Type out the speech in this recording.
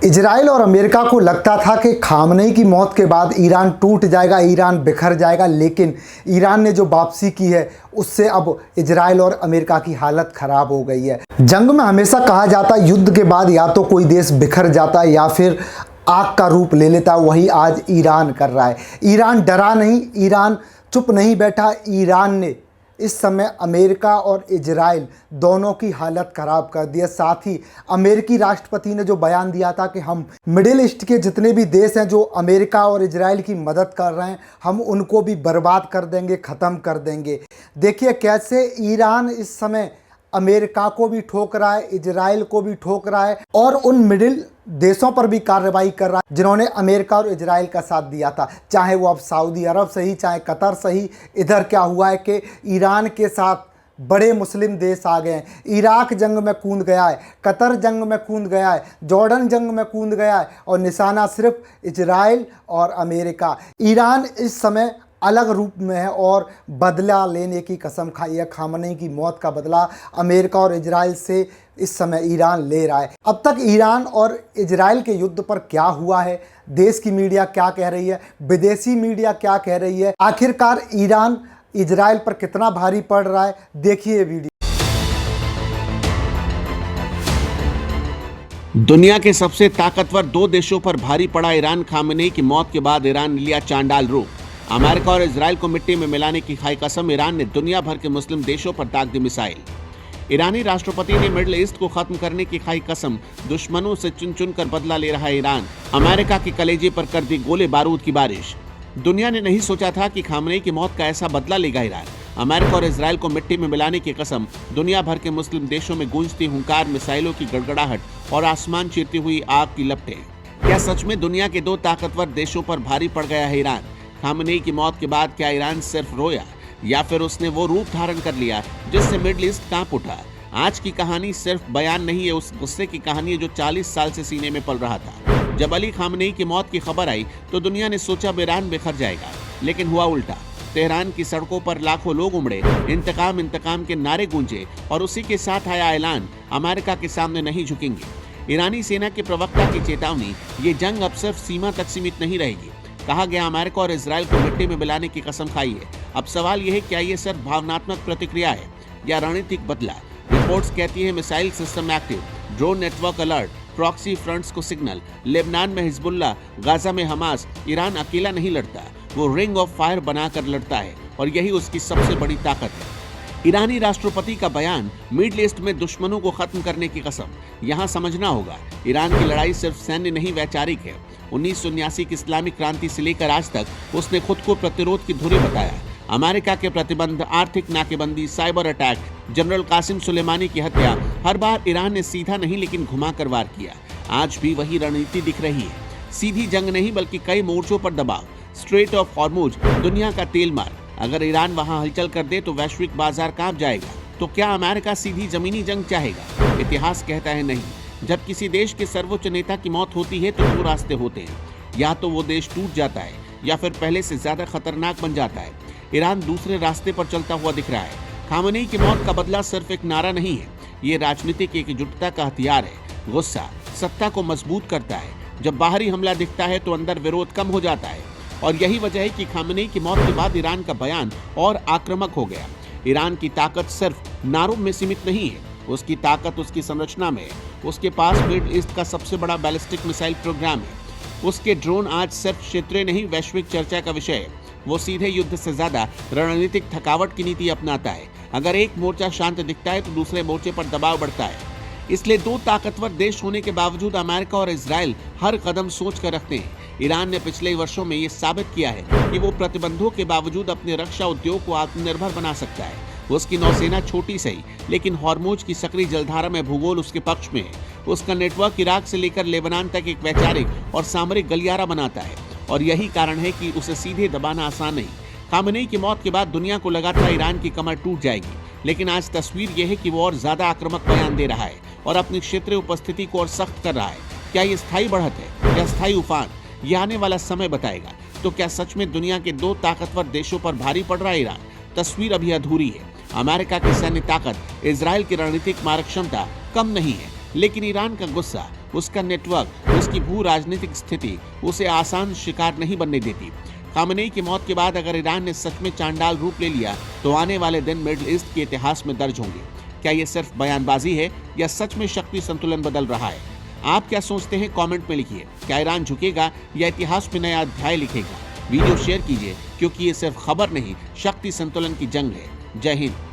Israel और America को लगता था कि खामनेई की मौत के बाद ईरान टूट जाएगा, ईरान बिखर जाएगा, लेकिन ईरान ने जो वापसी की है उससे अब इजराइल और अमेरिका की हालत ख़राब हो गई है। जंग में हमेशा कहा जाता है युद्ध के बाद या तो कोई देश बिखर जाता है या फिर आग का रूप ले लेता है, वही आज ईरान कर रहा है। ईरान डरा नहीं, ईरान चुप नहीं बैठा। ईरान ने इस समय अमेरिका और इजराइल दोनों की हालत ख़राब कर दी है। साथ ही अमेरिकी राष्ट्रपति ने जो बयान दिया था कि हम मिडिल ईस्ट के जितने भी देश हैं जो अमेरिका और इजराइल की मदद कर रहे हैं, हम उनको भी बर्बाद कर देंगे, ख़त्म कर देंगे। देखिए कैसे ईरान इस समय अमेरिका को भी ठोक रहा है, इजराइल को भी ठोक रहा है और उन मिडिल देशों पर भी कार्रवाई कर रहा है जिन्होंने अमेरिका और इजराइल का साथ दिया था, चाहे वो अब सऊदी अरब सही, चाहे कतर सही। इधर क्या हुआ है कि ईरान के साथ बड़े मुस्लिम देश आ गए हैं। इराक जंग में कूद गया है, कतर जंग में कूद गया है, जॉर्डन जंग में कूद गया है और निशाना सिर्फ इजराइल और अमेरिका। ईरान इस समय अलग रूप में है और बदला लेने की कसम खाई है। खामनेई की मौत का बदला अमेरिका और इजराइल से इस समय ईरान ले रहा है। अब तक ईरान और इजराइल के युद्ध पर क्या हुआ है, देश की मीडिया क्या कह रही है, विदेशी मीडिया क्या कह रही है, आखिरकार ईरान इजराइल पर कितना भारी पड़ रहा है, देखिए वीडियो। दुनिया के सबसे ताकतवर दो देशों पर भारी पड़ा ईरान। खामनेई की मौत के बाद ईरान ने लिया चांडाल रूप। अमेरिका और इजराइल को मिट्टी में मिलाने की खाई कसम। ईरान ने दुनिया भर के मुस्लिम देशों पर दाग दी मिसाइल। ईरानी राष्ट्रपति ने मिडिल ईस्ट को खत्म करने की खाई कसम। दुश्मनों से चुन चुन कर बदला ले रहा है ईरान। अमेरिका के कलेजे पर कर दी गोले बारूद की बारिश। दुनिया ने नहीं सोचा था कि खामनेई की मौत का ऐसा बदला लेगा ईरान। अमेरिका और इजराइल को मिट्टी में मिलाने की कसम। दुनिया भर के मुस्लिम देशों में गूंजती हुंकार, मिसाइलों की गड़गड़ाहट और आसमान चीरती हुई आग की लपटें। क्या सच में दुनिया के दो ताकतवर देशों पर भारी पड़ गया है ईरान? खामनेई की मौत के बाद क्या ईरान सिर्फ रोया या फिर उसने वो रूप धारण कर लिया जिससे मिडिल ईस्ट कांप उठा? आज की कहानी सिर्फ बयान नहीं है, उस गुस्से की कहानी है जो 40 साल से सीने में पल रहा था। जब अली खामनेई की मौत की खबर आई तो दुनिया ने सोचा ईरान बिखर जाएगा, लेकिन हुआ उल्टा। तेहरान की सड़कों पर लाखों लोग उमड़े, इंतकाम इंतकाम के नारे गूंजे और उसी के साथ आया ऐलान, अमेरिका के सामने नहीं झुकेंगे। ईरानी सेना के प्रवक्ता की चेतावनी, ये जंग अब सिर्फ सीमा तक सीमित नहीं रहेगी। कहा गया अमेरिका और इजराइल को मिट्टी में मिलाने की कसम खाई है। अब सवाल यह है, क्या ये सिर्फ भावनात्मक प्रतिक्रिया है या रणनीतिक बदला? रिपोर्ट्स कहती है missile system active, drone network alert, proxy fronts को सिग्नल। लेबनान में हिजबुल्लाह, गाजा में हमास। ईरान अकेला नहीं लड़ता, वो रिंग ऑफ फायर बनाकर लड़ता है और यही उसकी सबसे बड़ी ताकत है। ईरानी राष्ट्रपति का बयान, मिडिल ईस्ट में दुश्मनों को खत्म करने की कसम। यहाँ समझना होगा, ईरान की लड़ाई सिर्फ सैन्य नहीं, वैचारिक है। 1979 की इस्लामिक क्रांति से लेकर आज तक उसने खुद को प्रतिरोध की धुरी बताया। अमेरिका के प्रतिबंध, आर्थिक नाकेबंदी, cyber attack, general Qasem Soleimani की हत्या, हर बार ईरान ने सीधा नहीं लेकिन घुमाकर वार किया। आज भी वही रणनीति दिख रही है, सीधी जंग नहीं बल्कि कई मोर्चों पर दबाव। स्ट्रेट ऑफ हॉर्मुज दुनिया का तेल मार्ग, अगर ईरान वहां हलचल कर दे तो वैश्विक बाजार कांप जाएगा। तो क्या अमेरिका सीधी जमीनी जंग चाहेगा? इतिहास कहता है नहीं। जब किसी देश के सर्वोच्च नेता की मौत होती है तो दो रास्ते होते हैं, या तो वो देश टूट जाता है या फिर पहले से ज्यादा खतरनाक बन जाता है। ईरान दूसरे रास्ते पर चलता हुआ दिख रहा है। खामनेई की मौत का बदला सिर्फ एक नारा नहीं है, ये राजनीतिक एकजुटता का हथियार है। गुस्सा सत्ता को मजबूत करता है। जब बाहरी हमला दिखता है तो अंदर विरोध कम हो जाता है और यही वजह है कि खामनेई की मौत के बाद ईरान का बयान और आक्रामक हो गया। ईरान की ताकत सिर्फ नारों में सीमित नहीं है, उसकी ताकत उसकी संरचना में है। उसके पास मिडिल ईस्ट का सबसे बड़ा बैलिस्टिक मिसाइल प्रोग्राम है। उसके ड्रोन आज सिर्फ क्षेत्रीय नहीं, वैश्विक चर्चा का विषय है। वो सीधे युद्ध से ज्यादा रणनीतिक थकावट की नीति अपनाता है। अगर एक मोर्चा शांत दिखता है तो दूसरे मोर्चे पर दबाव बढ़ता है। इसलिए दो ताकतवर देश होने के बावजूद अमेरिका और इजराइल हर कदम सोच कर रखते हैं। ईरान ने पिछले वर्षों में ये साबित किया है कि वो प्रतिबंधों के बावजूद अपने रक्षा उद्योग को आत्मनिर्भर बना सकता है। उसकी नौसेना छोटी सही, लेकिन हॉर्मुज की सक्रिय जलधारा में भूगोल उसके पक्ष में है। उसका नेटवर्क इराक से लेकर लेबनान तक एक वैचारिक और सामरिक गलियारा बनाता है और यही कारण है कि उसे सीधे दबाना आसान नहीं। खामनेई की मौत के बाद दुनिया को लगा था ईरान की कमर टूट जाएगी, लेकिन आज तस्वीर यह है कि वो और ज्यादा आक्रामक बयान दे रहा है और अपनी क्षेत्रीय उपस्थिति को और सख्त कर रहा है। क्या ये स्थायी बढ़त है या स्थायी उफान? ये आने वाला समय बताएगा। तो क्या सच में दुनिया के दो ताकतवर देशों पर भारी पड़ रहा है ईरान? तस्वीर अभी अधूरी है। अमेरिका की सैन्य ताकत, इजराइल की रणनीतिक मारक क्षमता कम नहीं है, लेकिन ईरान का गुस्सा, उसका नेटवर्क, उसकी उसकी भू राजनीतिक स्थिति उसे आसान शिकार नहीं बनने देती। खामनेई की मौत के बाद अगर ईरान ने सच में चांडाल रूप ले लिया तो आने वाले दिन मिडिल ईस्ट के इतिहास में दर्ज होंगे। क्या ये सिर्फ बयानबाजी है या सच में शक्ति संतुलन बदल रहा है? आप क्या सोचते हैं कमेंट में लिखिए। क्या ईरान झुकेगा या इतिहास में नया अध्याय लिखेगा? वीडियो शेयर कीजिए क्योंकि ये सिर्फ खबर नहीं, शक्ति संतुलन की जंग है। जय हिंद।